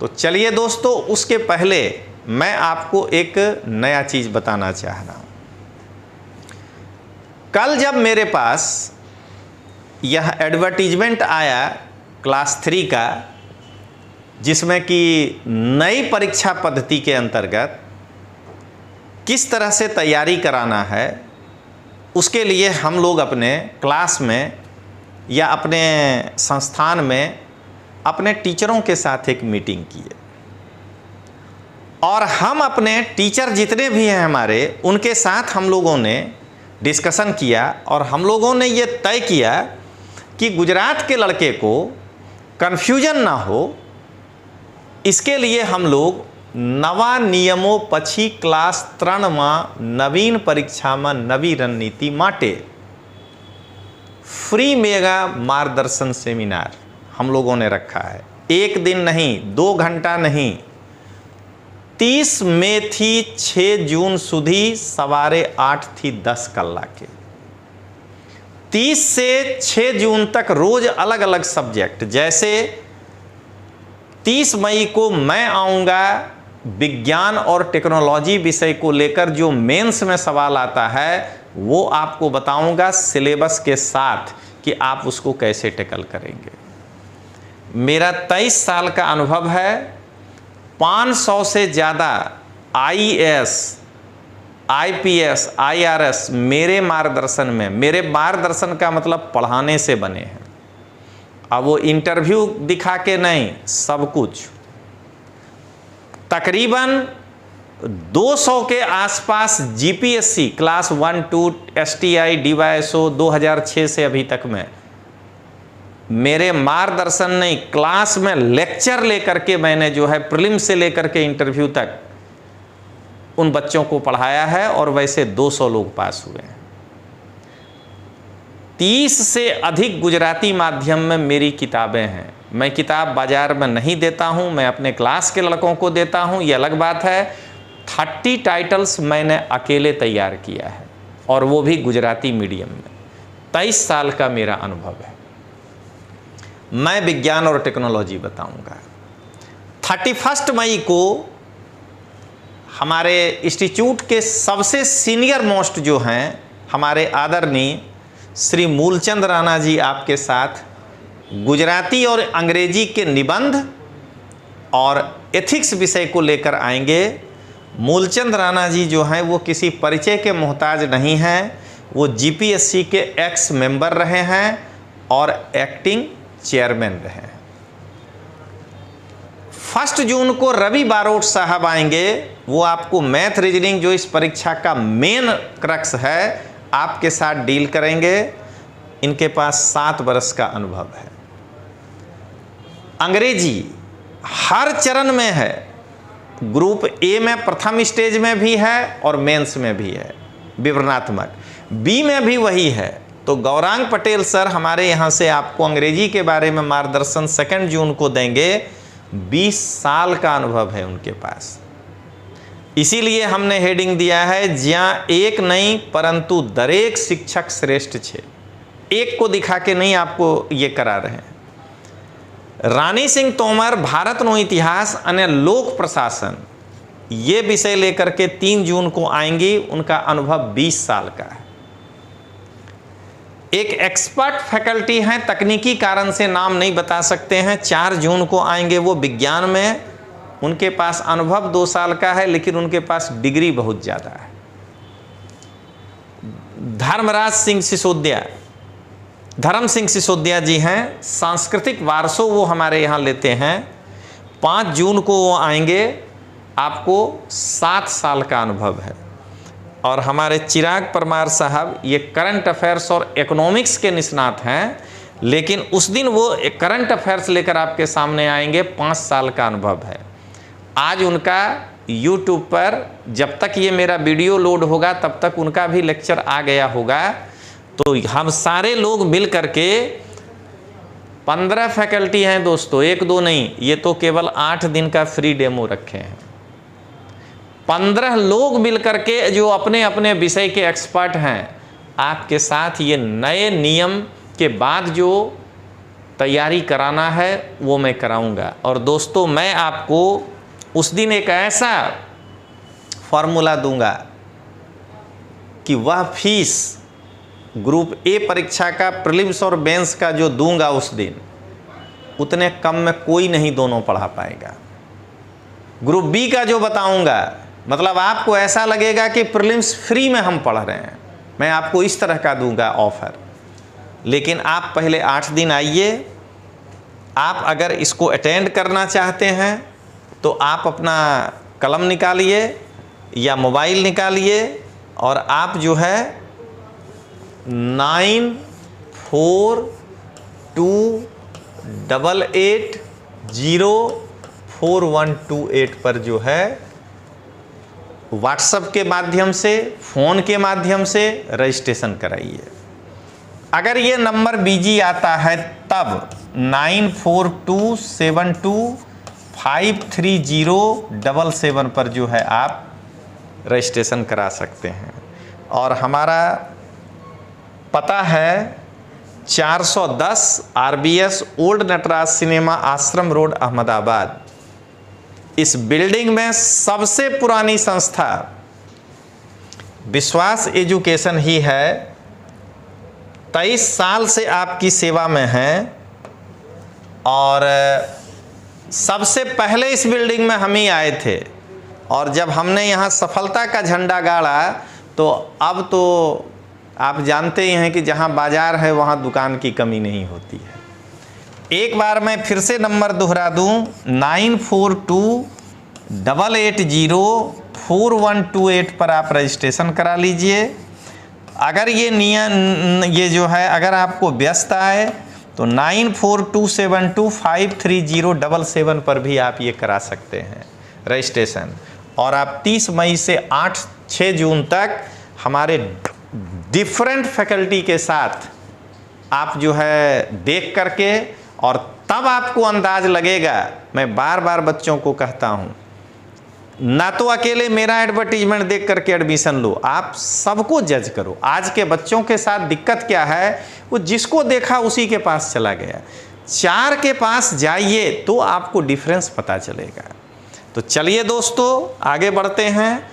तो चलिए दोस्तों, उसके पहले मैं आपको एक नया चीज़ बताना चाह रहा हूँ। कल जब मेरे पास यह एडवर्टीजमेंट आया क्लास 3 का, जिसमें कि नई परीक्षा पद्धति के अंतर्गत किस तरह से तैयारी कराना है, उसके लिए हम लोग अपने क्लास में या अपने संस्थान में अपने टीचरों के साथ एक मीटिंग किए और हम अपने टीचर जितने भी हैं हमारे, उनके साथ हम लोगों ने डिस्कशन किया और हम लोगों ने ये तय किया कि गुजरात के लड़के को कन्फ्यूजन ना हो, इसके लिए हम लोग नवा नियमों પછી क्लास 3 में नवीन परीक्षा में नवी रणनीति माटे फ्री मेगा मार्गदर्शन सेमिनार हम लोगों ने रखा है। 1 दिन नहीं, 2 घंटा नहीं, 30 मई थी 6 जून सुधी सवारे 8 थी 10 कलाके, 30 से 6 जून तक रोज अलग अलग सब्जेक्ट। जैसे 30 मई को मैं आऊँगा विज्ञान और टेक्नोलॉजी विषय को लेकर, जो मेंस में सवाल आता है वो आपको बताऊंगा सिलेबस के साथ कि आप उसको कैसे टैकल करेंगे। मेरा 23 साल का अनुभव है, 500 से ज़्यादा IAS, IPS, IRS मेरे मार्गदर्शन में, मेरे मार्गदर्शन का मतलब पढ़ाने से बने हैं। अब वो इंटरव्यू दिखा के नहीं, सब कुछ। तकरीबन 200 के आसपास GPSC क्लास 1, 2, STI, DYSO 2006 से अभी तक में मेरे मार्गदर्शन नहीं, क्लास में लेक्चर लेकर के मैंने जो है प्रीलिम से लेकर के इंटरव्यू तक उन बच्चों को पढ़ाया है और वैसे 200 लोग पास हुए हैं। 30 से अधिक गुजराती माध्यम में मेरी किताबें हैं। मैं किताब बाजार में नहीं देता हूं, मैं अपने क्लास के लड़कों को देता हूं, ये अलग बात है। 30 टाइटल्स मैंने अकेले तैयार किया है और वो भी गुजराती मीडियम में। 23 साल का मेरा अनुभव है। मैं विज्ञान और टेक्नोलॉजी बताऊंगा। 31 मई को हमारे इंस्टीट्यूट के सबसे सीनियर मोस्ट जो हैं, हमारे आदरणीय श्री मूलचंद राणा जी आपके साथ गुजराती और अंग्रेजी के निबंध और एथिक्स विषय को लेकर आएंगे। मूलचंद राणा जी जो हैं वो किसी परिचय के मोहताज नहीं हैं, वो GPSC के एक्स मेंबर रहे हैं और एक्टिंग चेयरमैन रहे हैं। 1 जून को रवि बारोट साहब आएंगे, वो आपको मैथ रीजनिंग जो इस परीक्षा का मेन क्रक्स है आपके साथ डील करेंगे। इनके पास 7 वर्ष का अनुभव है। अंग्रेजी हर चरण में है, ग्रुप A में प्रथम स्टेज में भी है और मेंस में भी है, विवरणात्मक। B में भी वही है। तो गौरांग पटेल सर हमारे यहाँ से आपको अंग्रेजी के बारे में मार्गदर्शन 2 जून को देंगे। 20 साल का अनुभव है उनके पास। इसीलिए हमने हेडिंग दिया है, ज्યાં एक नहीं परंतु दरेक शिक्षक श्रेष्ठ छे। एक को दिखा के नहीं आपको ये करा रहे हैं। रानी सिंह तोमर भारतनो इतिहास अने लोक प्रशासन ये विषय लेकर के 3 जून को आएंगी। उनका अनुभव 20 साल का है। एक एक्सपर्ट फैकल्टी हैं, तकनीकी कारण से नाम नहीं बता सकते हैं, 4 जून को आएंगे। वो विज्ञान में, उनके पास अनुभव 2 साल का है लेकिन उनके पास डिग्री बहुत ज़्यादा है। धर्मराज सिंह सिसोदिया, धर्म सिंह सिसोदिया जी हैं, सांस्कृतिक वारसों वो हमारे यहाँ लेते हैं। 5 जून को वो आएंगे। आपको 7 साल का अनुभव है। और हमारे चिराग परमार साहब ये करंट अफेयर्स और इकोनॉमिक्स के निष्णात हैं, लेकिन उस दिन वो एक करंट अफेयर्स लेकर आपके सामने आएंगे। 5 साल का अनुभव है। आज उनका YouTube पर जब तक ये मेरा वीडियो लोड होगा तब तक उनका भी लेक्चर आ गया होगा। तो हम सारे लोग मिल करके 15 फैकल्टी हैं दोस्तों, 1-2 नहीं, ये तो केवल 8 दिन का फ्री डेमो रखे हैं। 15 लोग मिल करके जो अपने अपने विषय के एक्सपर्ट हैं, आपके साथ ये नए नियम के बाद जो तैयारी कराना है वो मैं कराऊंगा। और दोस्तों मैं आपको उस दिन एक ऐसा फॉर्मूला दूंगा कि वह फीस ग्रुप ए परीक्षा का प्रीलिम्स और मेंस का जो दूंगा उस दिन, उतने कम में कोई नहीं दोनों पढ़ा पाएगा। ग्रुप बी का जो बताऊंगा, मतलब आपको ऐसा लगेगा कि प्रीलिम्स फ्री में हम पढ़ रहे हैं, मैं आपको इस तरह का दूंगा ऑफर। लेकिन आप पहले 8 दिन आइए। आप अगर इसको अटेंड करना चाहते हैं तो आप अपना कलम निकालिए या मोबाइल निकालिए और आप जो है 9428804128 पर जो है व्हाट्सएप के माध्यम से, फ़ोन के माध्यम से रजिस्ट्रेशन कराइए। अगर ये नंबर बिजी आता है तब 9427253077 पर जो है आप रजिस्ट्रेशन करा सकते हैं। और हमारा पता है 410 RBS ओल्ड नटराज सिनेमा, आश्रम रोड, अहमदाबाद। इस बिल्डिंग में सबसे पुरानी संस्था विश्वास एजुकेशन ही है। 23 साल से आपकी सेवा में हैं और सबसे पहले इस बिल्डिंग में हम ही आए थे। और जब हमने यहाँ सफलता का झंडा गाड़ा तो अब तो आप जानते ही हैं कि जहाँ बाजार है वहाँ दुकान की कमी नहीं होती है। एक बार मैं फिर से नंबर दोहरा दूँ, 9428804128 पर आप रजिस्ट्रेशन करा लीजिए। अगर ये जो है अगर आपको व्यस्त आए तो 9427253077 पर भी आप ये करा सकते हैं रजिस्ट्रेशन। और आप 30 मई से 8-6 जून तक हमारे डिफरेंट फैकल्टी के साथ आप जो है देख करके, और तब आपको अंदाज लगेगा। मैं बार बार बच्चों को कहता हूँ, ना तो अकेले मेरा एडवर्टीजमेंट देख करके एडमिशन लो, आप सबको जज करो। आज के बच्चों के साथ दिक्कत क्या है, वो जिसको देखा उसी के पास चला गया। 4 के पास जाइए तो आपको डिफरेंस पता चलेगा। तो चलिए दोस्तों आगे बढ़ते हैं।